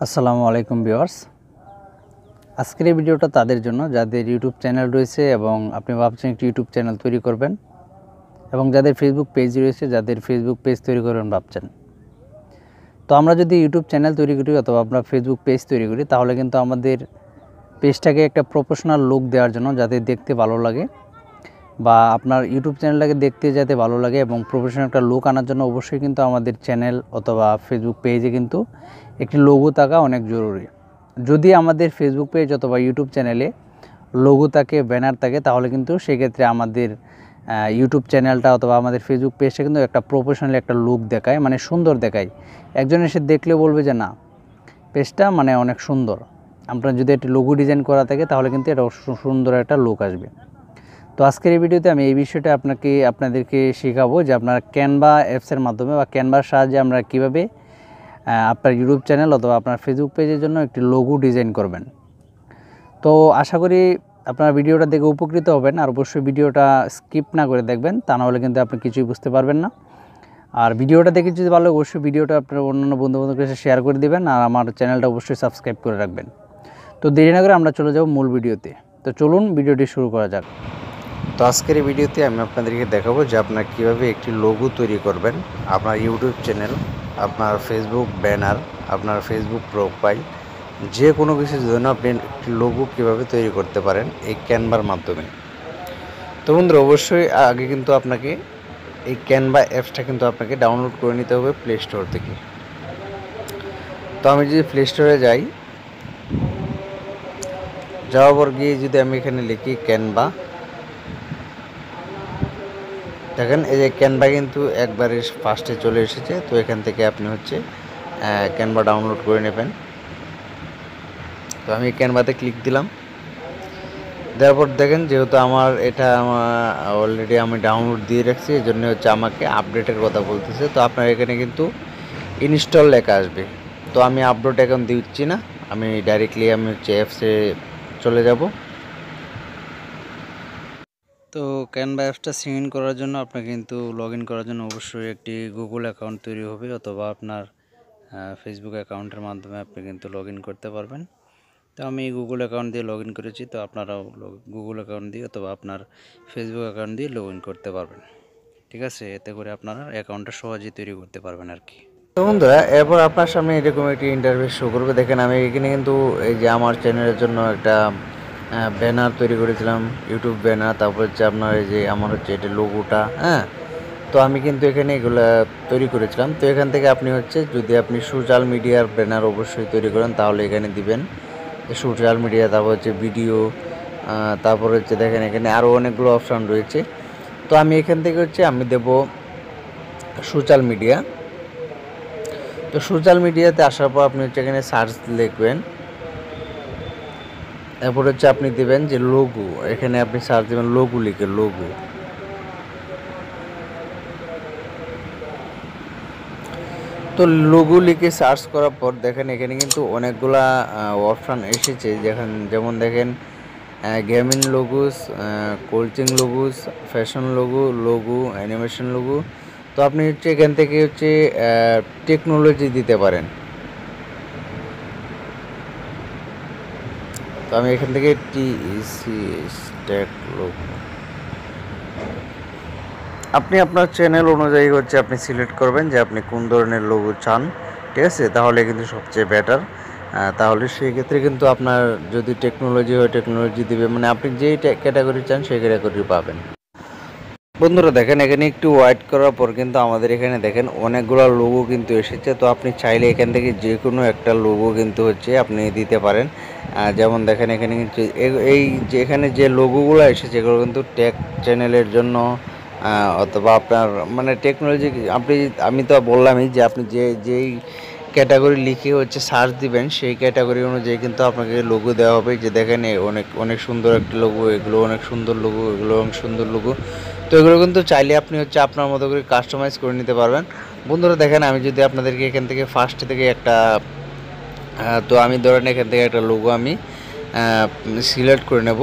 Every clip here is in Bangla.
আসসালামু আলাইকুম ভিউয়ার্স, আজকের এই ভিডিওটা তাদের জন্য যাদের ইউটিউব চ্যানেল রয়েছে এবং আপনি ভাবছেন একটি ইউটিউব চ্যানেল তৈরি করবেন, এবং যাদের ফেসবুক পেজ রয়েছে, যাদের ফেসবুক পেজ তৈরি করবেন ভাবছেন। তো আমরা যদি ইউটিউব চ্যানেল তৈরি করি অথবা আমরা ফেসবুক পেজ তৈরি করি, তাহলে কিন্তু আমাদের পেজটাকে একটা প্রফেশনাল লুক দেওয়ার জন্য, যাতে দেখতে ভালো লাগে বা আপনার ইউটিউব চ্যানেলটাকে দেখতে যাতে ভালো লাগে এবং প্রফেশনাল একটা লুক আনার জন্য অবশ্যই কিন্তু আমাদের চ্যানেল অথবা ফেসবুক পেজে কিন্তু একটি লোগো থাকা অনেক জরুরি। যদি আমাদের ফেসবুক পেজ অথবা ইউটিউব চ্যানেলে লোগো থাকে, ব্যানার থাকে, তাহলে কিন্তু সেক্ষেত্রে আমাদের ইউটিউব চ্যানেলটা অথবা আমাদের ফেসবুক পেজটা কিন্তু একটা প্রফেশনাল একটা লুক দেখায়, মানে সুন্দর দেখায়। একজন এসে দেখলে বলবে যে না, পেজটা মানে অনেক সুন্দর। আপনার যদি একটি লোগো ডিজাইন করা থাকে তাহলে কিন্তু এটা সুন্দর একটা লুক আসবে। তো আজকের এই ভিডিওতে আমি এই বিষয়টা আপনাদেরকে শেখাবো যে আপনার ক্যানভা অ্যাপসের মাধ্যমে বা ক্যানভার সাহায্যে আমরা কীভাবে আপনার ইউটিউব চ্যানেল অথবা আপনার ফেসবুক পেজের জন্য একটি লোগো ডিজাইন করবেন। তো আশা করি আপনারা ভিডিওটা দেখে উপকৃত হবেন, আর অবশ্যই ভিডিওটা স্কিপ না করে দেখবেন, তা নাহলে কিন্তু আপনি কিছুই বুঝতে পারবেন না। আর ভিডিওটা দেখে যদি ভালো, অবশ্যই ভিডিওটা আপনার অন্যান্য বন্ধুবান্ধবের কাছে শেয়ার করে দেবেন, আর আমার চ্যানেলটা অবশ্যই সাবস্ক্রাইব করে রাখবেন। তো দেরি না করে আমরা চলে যাব মূল ভিডিওতে। তো চলুন ভিডিওটি শুরু করা যাক। তো আজকের এই ভিডিওতে আমি আপনাদেরকে দেখাবো যে আপনারা কীভাবে একটি লোগো তৈরি করবেন আপনার ইউটিউব চ্যানেল, আপনার ফেসবুক ব্যানার, আপনার ফেসবুক প্রোফাইল, যে কোনো কিছুর জন্য আপনি একটি লোগো কীভাবে তৈরি করতে পারেন এই ক্যানভার মাধ্যমে। তো বন্ধুরা, অবশ্যই আগে কিন্তু আপনাকে এই ক্যানভা অ্যাপসটা কিন্তু আপনাকে ডাউনলোড করে নিতে হবে প্লে স্টোর থেকে। তো আমি যদি প্লে স্টোরে যাওয়ার পর গিয়ে যদি আমি এখানে লিখি ক্যানভা, দেখেন এই যে ক্যানভা কিন্তু একবারে ফার্স্টে চলে এসেছে। তো এখান থেকে আপনি ক্যানভা ডাউনলোড করে নেবেন। তো আমি ক্যানভাতে ক্লিক দিলাম, দেওয়ার পর দেখেন যেহেতু আমার এটা অলরেডি আমি ডাউনলোড দিয়ে রাখছি, এই জন্য আমাকে আপডেটের কথা বলতেছে। তো আপনার এখানে কিন্তু ইনস্টল লেখা আসবে। তো আমি আপডেট এখন দিচ্ছি না, আমি ডাইরেক্টলি অ্যাপসে চলে যাব। তো ক্যানভা অ্যাপসটা সিং ইন করার জন্য আপনাকে কিন্তু লগ ইন করার জন্য অবশ্যই একটি গুগল অ্যাকাউন্ট তৈরি হবে, অথবা আপনার ফেসবুক অ্যাকাউন্টের মাধ্যমে আপনি কিন্তু লগ ইন করতে পারবেন। তো আমি গুগল অ্যাকাউন্ট দিয়ে লগ ইন করেছি। তো আপনারাও গুগল অ্যাকাউন্ট দিয়ে অথবা আপনার ফেসবুক অ্যাকাউন্ট দিয়ে লগ ইন করতে পারবেন। ঠিক আছে, এতে করে আপনারা অ্যাকাউন্টটা সহজেই তৈরি করতে পারবেন আর কি। তো বন্ধুরা, এরপর আপনার সামনে এরকম একটি ইন্টারফেস শো করবে। দেখেন আমি এখানে কিন্তু এই যে আমার চ্যানেলের জন্য একটা ব্যানার তৈরি করেছিলাম, ইউটিউব ব্যানার। তারপর আপনার এই যে আমার এটা লোগোটা, তো আমি কিন্তু এখানে এগুলো তৈরি করেছিলাম। তো এখান থেকে আপনি যদি আপনি সোশ্যাল মিডিয়ার ব্যানার অবশ্যই তৈরি করেন, তাহলে এখানে দিবেন সোশ্যাল মিডিয়া, তারপর ভিডিও, তারপর দেখেন এখানে আরও অনেকগুলো অপশান রয়েছে। তো আমি এখান থেকে আমি দেব সোশ্যাল মিডিয়া। তো সোশ্যাল মিডিয়াতে আসার পর আপনি এখানে সার্চ লিখবেন, এরপর আপনি দেবেন যে লোগো, এখানে আপনি সার্চ দেবেন লোগো লিখে লোগো। তো লোগো লিখে সার্চ করার পর দেখেন এখানে কিন্তু অনেকগুলা অপশান এসেছে। যেমন দেখেন gaming logos, coaching logos, fashion logo, animation logo. তো আপনি এখান থেকে টেকনোলজি দিতে পারেন। তো আমি এখান থেকে টেক লোগো, আপনি আপনার চ্যানেল অনুযায়ী আপনি সিলেক্ট করবেন যে আপনি কোন ধরনের লোগো চান। ঠিক আছে, তাহলে কিন্তু সবচেয়ে বেটার। তাহলে সেই ক্ষেত্রে কিন্তু আপনার যদি টেকনোলজি হয় টেকনোলজি দিবে, মানে আপনি যেই ক্যাটাগরি চান সেই ক্যাটাগরি পাবেন। বন্ধুরা দেখেন এখানে একটু ওয়েট করার পর কিন্তু আমাদের এখানে দেখেন অনেকগুলো লোগো কিন্তু এসেছে। তো আপনি চাইলে এখান থেকে যে কোনো একটা লোগো কিন্তু আপনি দিতে পারেন। যেমন দেখেন এখানে কিন্তু এই যে এখানে যে লোগোগুলো এসেছে এগুলো কিন্তু টেক চ্যানেলের জন্য, অথবা আপনার মানে টেকনোলজি। আমি তো বললামই যে আপনি যেই ক্যাটাগরি লিখে সার্চ দিবেন, সেই ক্যাটাগরি অনুযায়ী কিন্তু আপনাকে লোগো দেওয়া হবে। যে দেখেন অনেক অনেক সুন্দর একটি লোগো, এগুলো অনেক সুন্দর লোগো, এগুলো অনেক সুন্দর লোগো। তো এগুলো কিন্তু চাইলে আপনি আপনার মতো করে কাস্টমাইজ করে নিতে পারবেন। বন্ধুরা দেখেন আমি যদি আপনাদেরকে এখান থেকে ফার্স্ট থেকে একটা, তো আমি ধরেন এখান থেকে একটা লোগো আমি সিলেক্ট করে নেব।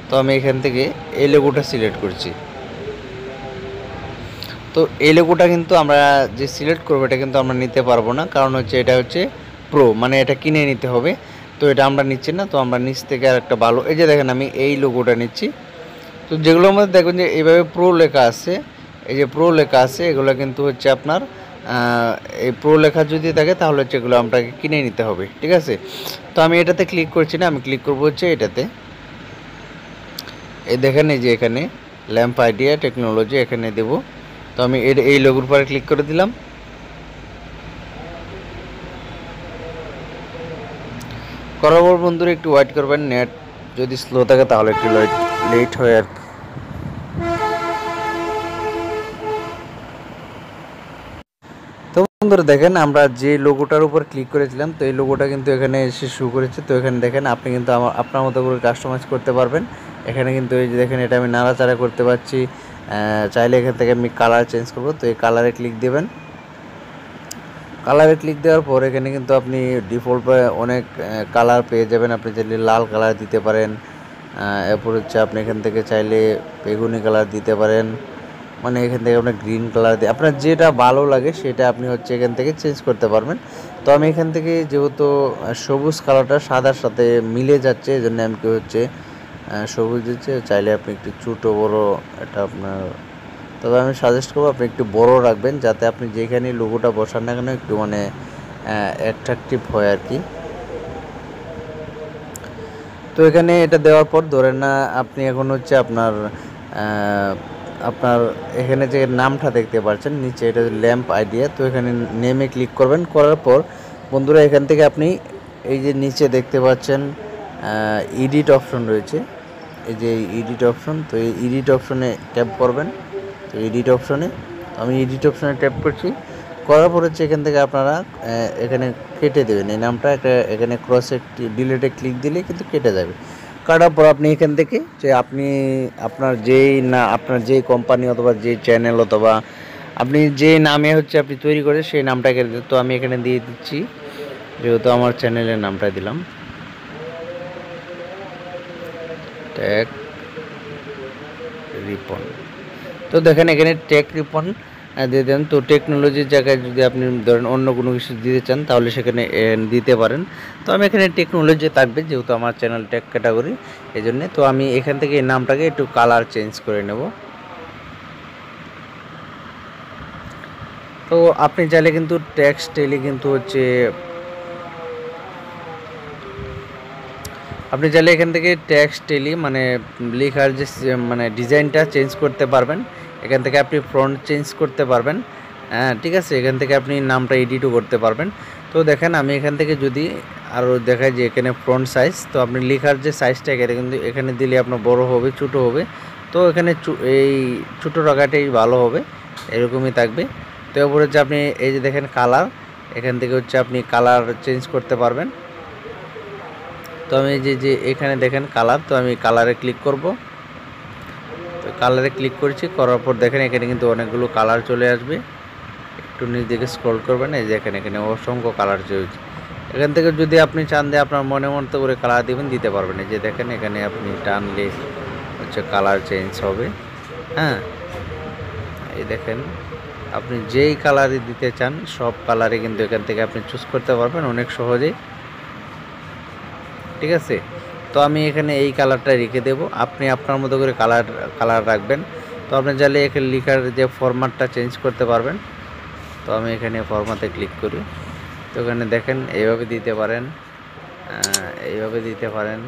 তো আমি এখান থেকে এই লোগোটা সিলেক্ট করছি। তো এই লোগোটা কিন্তু আমরা যে সিলেক্ট করবো এটা কিন্তু আমরা নিতে পারবো না, কারণ এটা প্রো, মানে এটা কিনে নিতে হবে। তো এটা আমরা নিচ্ছি না, তো আমরা নিচ থেকে আর একটা ভালো, এই যে দেখেন আমি এই লোগোটা নিচ্ছি। তো যেগুলোর মধ্যে দেখবেন যে এইভাবে প্রো লেখা আছে, এই যে প্রো লেখা আছে, এগুলো কিন্তু হচ্ছে আপনার এই প্রো লেখা যদি থাকে তাহলে হচ্ছে এগুলো আপনাকে কিনে নিতে হবে, ঠিক আছে। তো আমি এটাতে ক্লিক করছি না, আমি ক্লিক করবো হচ্ছে এটাতে। এই দেখেন এই যে এখানে ল্যাম্প আইডিয়া টেকনোলজি এখানে দেব। তো আমি এই লোগোর পরে ক্লিক করে দিলাম। করার পর বন্ধুরা একটু ওয়েট করবেন, নেট যদি স্লো থাকে তাহলে একটু লেট হয় আর কি। তো বন্ধুরা দেখেন আমরা যে লোগোটার উপর ক্লিক করেছিলাম, তো এই লোগোটা কিন্তু এখানে এসে শো করেছে। তো এখানে দেখেন আপনি কিন্তু আপনার মতো করে কাস্টমাইজ করতে পারবেন। এখানে কিন্তু এই যে দেখেন এটা আমি নাড়াচাড়া করতে পারছি, চাইলে এখান থেকে আমি কালার চেঞ্জ করব। তো এই কালারে ক্লিক দেবেন। কালারে ক্লিক দেওয়ার পর এখানে কিন্তু আপনি ডিফল্ট অনেক কালার পেয়ে যাবেন। আপনি চাইলে লাল কালার দিতে পারেন, এরপর হচ্ছে আপনি এখান থেকে চাইলে বেগুনি কালার দিতে পারেন, মানে এখান থেকে আপনার গ্রিন কালার দিয়ে আপনার যেটা ভালো লাগে সেটা আপনি হচ্ছে এখান থেকে চেঞ্জ করতে পারবেন। তো আমি এখান থেকে যেহেতু সবুজ কালারটা সাদার সাথে মিলে যাচ্ছে, এই জন্য আমি কি হচ্ছে সবুজ দিচ্ছে। চাইলে আপনি একটু ছোটো বড় এটা আপনার, তবে আমি সাজেস্ট করবো আপনি একটু বড় রাখবেন, যাতে আপনি যেখানে লোগোটা বসান না কেন একটু মানে অ্যাট্রাকটিভ হয় আর কি। তো এখানে এটা দেওয়ার পর ধরেন না আপনি এখন হচ্ছে আপনার আপনার এখানে যে নামটা দেখতে পাচ্ছেন নিচে, এটা ল্যাম্প আইডিয়া। তো এখানে নেমে ক্লিক করবেন। করার পর বন্ধুরা এখান থেকে আপনি এই যে নিচে দেখতে পাচ্ছেন এডিট অপশন রয়েছে, এই যে এডিট অপশন। তো এই এডিট অপশনে ট্যাপ করবেন। তো এডিট অপশনে আমি এডিট অপশনে ট্যাপ করছি। করার পর হচ্ছে এখান থেকে আপনারা এখানে কেটে দেবেন এই নামটা। এখানে ক্রসে ডিলেটে ক্লিক দিলে কিন্তু কেটে যাবে। কাটার পর আপনি এখান থেকে যে আপনি আপনার যেই কোম্পানি অথবা যেই চ্যানেল অথবা আপনি যে নামে হচ্ছে আপনি তৈরি করে সেই নামটাকে, তো আমি এখানে দিয়ে দিচ্ছি, যেহেতু আমার চ্যানেলের নামটা দিলাম টেক রিপন। তো দেখেন এখানে টেক রিপন দিয়ে দেন। তো টেকনোলজির জায়গায় যদি আপনি ধরেন অন্য কোনো কিছু দিতে চান তাহলে সেখানে দিতে পারেন। তো আমি এখানে টেকনোলজি থাকবে, যেহেতু আমার চ্যানেল টেক ক্যাটাগরি, এই জন্যে। তো আমি এখান থেকে এই নামটাকে একটু কালার চেঞ্জ করে নেব। তো আপনি চাইলে কিন্তু টেক্সট টেলি কিন্তু হচ্ছে আপনি চাইলে এখান থেকে টেক্সট টেলি মানে লেখার যে মানে ডিজাইনটা চেঞ্জ করতে পারবেন। এখান থেকে আপনি ফন্ট চেঞ্জ করতে পারবেন, হ্যাঁ ঠিক আছে। এখান থেকে আপনি নামটা এডিটও করতে পারবেন। তো দেখেন আমি এখান থেকে যদি আরও দেখাই যে এখানে ফন্ট সাইজ, তো আপনি লেখার যে সাইজটা এখানে কিন্তু এখানে দিলে আপনার বড় হবে ছোটো হবে। তো এখানে এই ছোটো রাখাটাই ভালো হবে, এরকমই থাকবে। তো এরপর হচ্ছে আপনি এই যে দেখেন কালার, এখান থেকে হচ্ছে আপনি কালার চেঞ্জ করতে পারবেন। তো আমি যে এখানে দেখেন কালার, তো আমি কালারে ক্লিক করব। তো কালারে ক্লিক করেছি, করার পর দেখেন এখানে কিন্তু অনেকগুলো কালার চলে আসবে। একটু নিচ দিকে স্ক্রল করবেন, এই যে এখানে অসংখ্য কালার চলছে। এখান থেকে যদি আপনি চান দিয়ে আপনার মনে মতো করে কালার দিবেন, দিতে পারবেন। এই যে দেখেন এখানে আপনি টানলে হচ্ছে কালার চেঞ্জ হবে, হ্যাঁ। এই দেখেন আপনি যেই কালারই দিতে চান সব কালারই কিন্তু এখান থেকে আপনি চুজ করতে পারবেন অনেক সহজেই, ঠিক আছে। তো আমি এখানে এই কালারটা রেখে দেব, আপনি আপনার মতো করে কালার রাখবেন। তো আপনি চাইলে এখানে লেখার যে ফরম্যাটটা চেঞ্জ করতে পারবেন। তো আমি এখানে ফরম্যাটে ক্লিক করি। তো এখানে দেখেন এইভাবে দিতে পারেন, এইভাবে দিতে পারেন,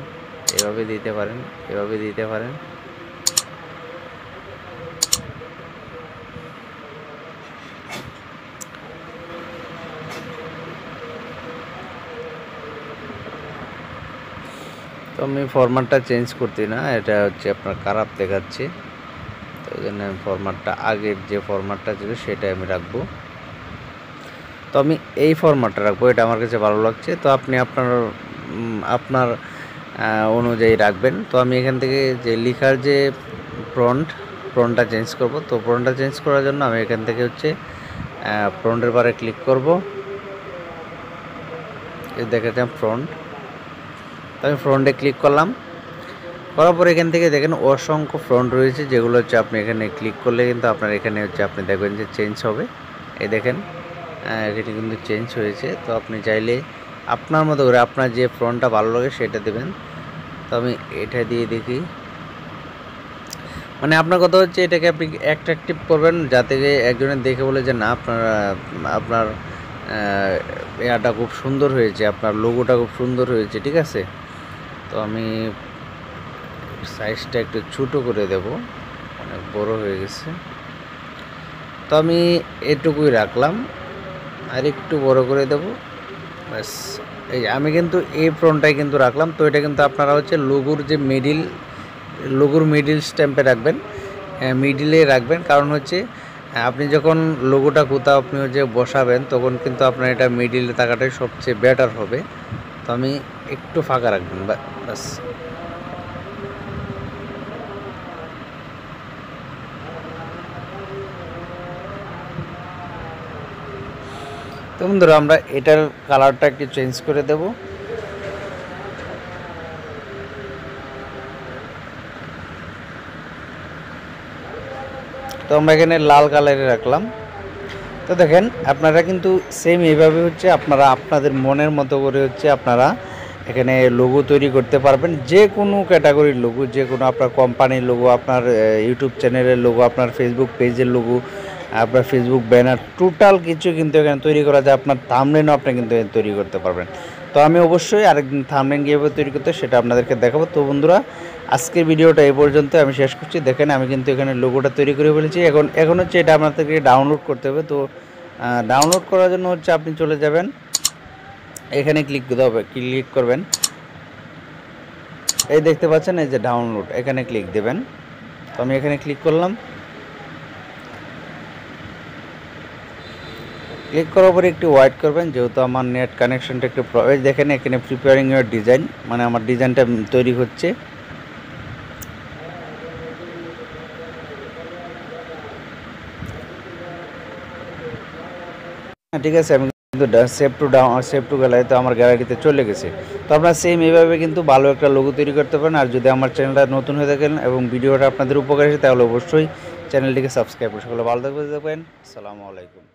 এভাবে দিতে পারেন, এভাবে দিতে পারেন। তো আমি ফরম্যাটটা চেঞ্জ করছি না, এটা হচ্ছে আপনার খারাপ দেখাচ্ছে। তো এই জন্য আমি ফরম্যাটটা আগের যে ফরম্যাটটা ছিল সেটাই আমি রাখবো। তো আমি এই ফরম্যাটটা রাখবো, এটা আমার কাছে ভালো লাগছে। তো আপনি আপনার অনুযায়ী রাখবেন। তো আমি এখান থেকে যে লেখার যে ফ্রন্টটা চেঞ্জ করব। তো ফ্রন্টটা চেঞ্জ করার জন্য আমি এখান থেকে হচ্ছে ফ্রন্টের বারে ক্লিক করব। এই দেখাচ্ছেন ফ্রন্ট, তো আমি ফ্রন্টে ক্লিক করলাম। করার পর এখান থেকে দেখেন অসংখ্য ফ্রন্ট রয়েছে, যেগুলো হচ্ছে আপনি এখানে ক্লিক করলে কিন্তু আপনার এখানে হচ্ছে আপনি দেখবেন যে চেঞ্জ হবে। এই দেখেন এখানে কিন্তু চেঞ্জ হয়েছে। তো আপনি চাইলে আপনার মতো করে আপনার যে ফন্টটা ভালো লাগে সেটা দেবেন। তো আমি এটা দিয়ে দেখি, মানে আপনার কথা হচ্ছে এটাকে আপনি অ্যাট্রাকটিভ করবেন যাতে একজনের দেখে বলে যে না আপনার ইয়াটা খুব সুন্দর হয়েছে, আপনার লোগোটা খুব সুন্দর হয়েছে, ঠিক আছে। তো আমি সাইজটা একটু ছোটো করে দেব, অনেক বড় হয়ে গেছে। তো আমি এটুকুই রাখলাম, আর একটু বড় করে দেব, ব্যাস। এই আমি কিন্তু এই ফ্রন্টটাই কিন্তু রাখলাম। তো এটা কিন্তু আপনারা হচ্ছে লোগোর মিডিল স্ট্যাম্পে রাখবেন, মিডিলে রাখবেন, কারণ হচ্ছে আপনি যখন লোগোটা কোথাও আপনি হচ্ছে বসাবেন তখন কিন্তু আপনার এটা মিডিলে থাকাটাই সবচেয়ে বেটার হবে। তো আমি একটু ফাঁকা রাখবেন, ব্যাস। তো বন্ধুরা আমরা এটার কালারটা একটু চেঞ্জ করে দেব। তো আমরা এখানে লাল কালারে রাখলাম। তো দেখেন আপনারা কিন্তু সেম এইভাবে হচ্ছে আপনারা আপনাদের মনের মতো করে হচ্ছে আপনারা এখানে লোগো তৈরি করতে পারবেন, যে কোনো ক্যাটাগরির লোগো, যে কোনো আপনার কোম্পানির লোগো, আপনার ইউটিউব চ্যানেলের লোগো, আপনার ফেসবুক পেজের লোগো, আপনার ফেসবুক ব্যানার, টোটাল কিছু কিন্তু এখানে তৈরি করা যায়। আপনার থাম্বনেলও আপনি কিন্তু তৈরি করতে পারবেন। তো আমি অবশ্যই আরেকদিন থাম্বনেল কীভাবে তৈরি করতে সেটা আপনাদেরকে দেখাবো। তো বন্ধুরা আজকের ভিডিওটা এই পর্যন্ত আমি শেষ করছি। দেখেন আমি কিন্তু এখানে লোগোটা তৈরি করে ফেলেছি। এখন হচ্ছে এটা আপনাদেরকে ডাউনলোড করতে হবে। তো ডাউনলোড করার জন্য হচ্ছে আপনি চলে যাবেন, এখানে ক্লিক করবেন, এই দেখতে পাচ্ছেন এই যে ডাউনলোড, এখানে ক্লিক দেবেন। তো আমি এখানে ক্লিক করলাম। ক্লিক করার পরে একটু ওয়েট করবেন, যেহেতু আমার নেট কানেকশনটা একটু দেখেন এখানে প্রিপেয়ারিং ইউর ডিজাইন, মানে আমার ডিজাইনটা তৈরি হচ্ছে। ঠিক আছে, আমি কিন্তু সেভ টু গ্যালারি, তো আমার গ্যালারিতে চলে গেছে। তো আপনারা সেম এইভাবে কিন্তু ভালো একটা লোগো তৈরি করতে পারেন। আর যদি আমার চ্যানেলটা নতুন হয়ে থাকেন এবং ভিডিওটা আপনাদের উপকার আসে তাহলে অবশ্যই চ্যানেলটিকে সাবস্ক্রাইব করে সকলে ভালো থাকবেন। আসসালামু আলাইকুম।